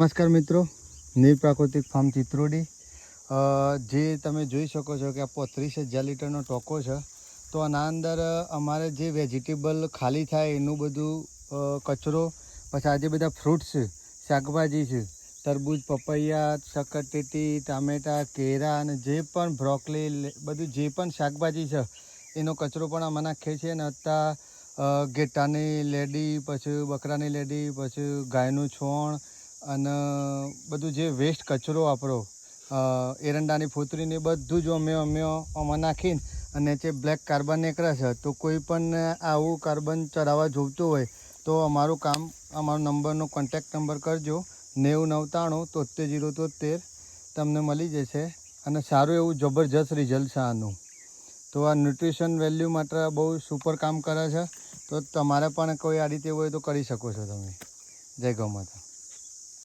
નમસ્કાર મિત્રો, નીર પ્રાકૃતિક ફાર્મ ચિત્રોડી જે તમે જોઈ શકો છો કે આ 35,000 લીટરનો ટોકો છે. તો આના અંદર અમારે જે વેજીટેબલ ખાલી થાય એનું બધું કચરો, પછી આ જે બધા ફ્રૂટ્સ છે, શાકભાજી છે, તરબૂચ, પપૈયા, શક્કરટેટી, ટામેટાં, કેળા અને જે પણ બ્રોકલી, બધું જે પણ શાકભાજી છે એનો કચરો પણ આમાં નાખીએ છીએ. અને અત્યારે ઘેટાની લેડી, પછી બકરાની લેડી, પછી ગાયનું છોણ અને બધું જે વેસ્ટ કચરો આપણો એરંડાની ફોતરીને બધું જ અમે આમાં નાખીને અને જે બ્લેક કાર્બન નીકળે છે, તો કોઈ પણ આવું કાર્બન ચડાવવા જોઈતું હોય તો અમારો નંબરનો કોન્ટેક્ટ નંબર કરજો 9993 તમને મળી જશે. અને સારું એવું જબરજસ્ત રિઝલ્ટ છે આનું. તો આ ન્યુટ્રિશન વેલ્યુ માટે બહુ સુપર કામ કરે છે. તો તમારે પણ કોઈ આ રીતે હોય તો કરી શકો છો તમે. જય ગૌ માતા.